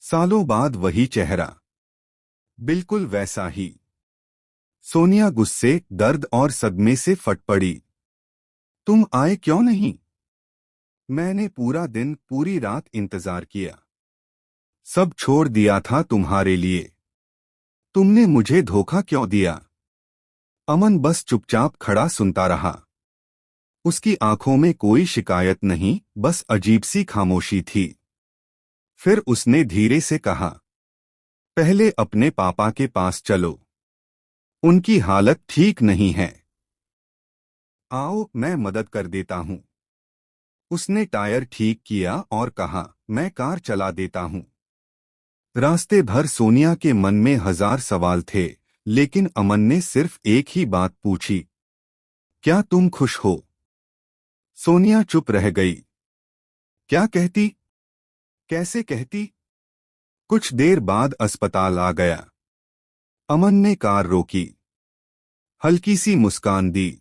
सालों बाद वही चेहरा, बिल्कुल वैसा ही। सोनिया गुस्से, दर्द और सदमे से फट पड़ी। तुम आए क्यों नहीं? मैंने पूरा दिन पूरी रात इंतजार किया। सब छोड़ दिया था तुम्हारे लिए। तुमने मुझे धोखा क्यों दिया? अमन बस चुपचाप खड़ा सुनता रहा। उसकी आंखों में कोई शिकायत नहीं, बस अजीब सी खामोशी थी। फिर उसने धीरे से कहा, पहले अपने पापा के पास चलो। उनकी हालत ठीक नहीं है। आओ, मैं मदद कर देता हूँ। उसने टायर ठीक किया और कहा, मैं कार चला देता हूँ। रास्ते भर सोनिया के मन में हजार सवाल थे, लेकिन अमन ने सिर्फ एक ही बात पूछी, क्या तुम खुश हो? सोनिया चुप रह गई। क्या कहती? कैसे कहती? कुछ देर बाद अस्पताल आ गया। अमन ने कार रोकी, हल्की सी मुस्कान दी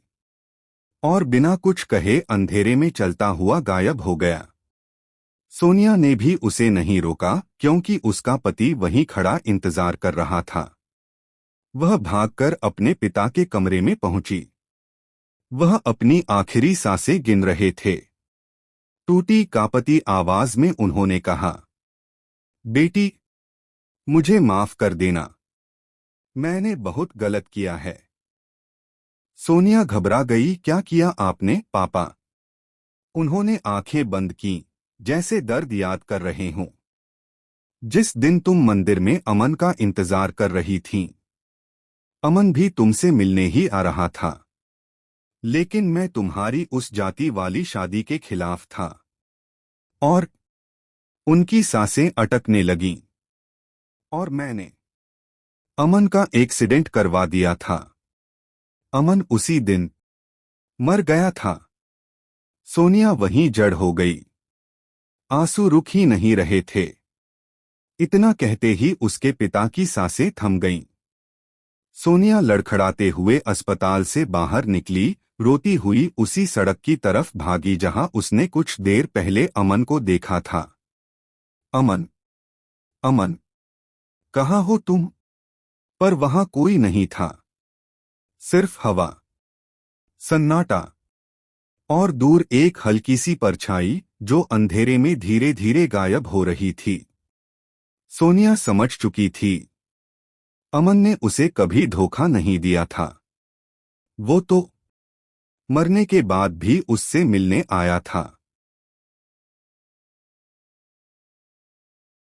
और बिना कुछ कहे अंधेरे में चलता हुआ गायब हो गया। सोनिया ने भी उसे नहीं रोका, क्योंकि उसका पति वहीं खड़ा इंतजार कर रहा था। वह भागकर अपने पिता के कमरे में पहुंची। वह अपनी आखिरी सांसें गिन रहे थे। टूटी कांपती आवाज में उन्होंने कहा, बेटी, मुझे माफ कर देना। मैंने बहुत गलत किया है। सोनिया घबरा गई। क्या किया आपने, पापा? उन्होंने आंखें बंद कीं, जैसे दर्द याद कर रहे हों। जिस दिन तुम मंदिर में अमन का इंतजार कर रही थीं। अमन भी तुमसे मिलने ही आ रहा था। लेकिन मैं तुम्हारी उस जाति वाली शादी के खिलाफ था। और उनकी सांसें अटकने लगीं। और मैंने अमन का एक्सीडेंट करवा दिया था। अमन उसी दिन मर गया था। सोनिया वहीं जड़ हो गई। आंसू रुक ही नहीं रहे थे। इतना कहते ही उसके पिता की सांसें थम गईं। सोनिया लड़खड़ाते हुए अस्पताल से बाहर निकली, रोती हुई उसी सड़क की तरफ भागी जहां उसने कुछ देर पहले अमन को देखा था। अमन, अमन, कहाँ हो तुम? पर वहां कोई नहीं था। सिर्फ हवा, सन्नाटा और दूर एक हल्की सी परछाई जो अंधेरे में धीरे धीरे गायब हो रही थी। सोनिया समझ चुकी थी, अमन ने उसे कभी धोखा नहीं दिया था। वो तो मरने के बाद भी उससे मिलने आया था।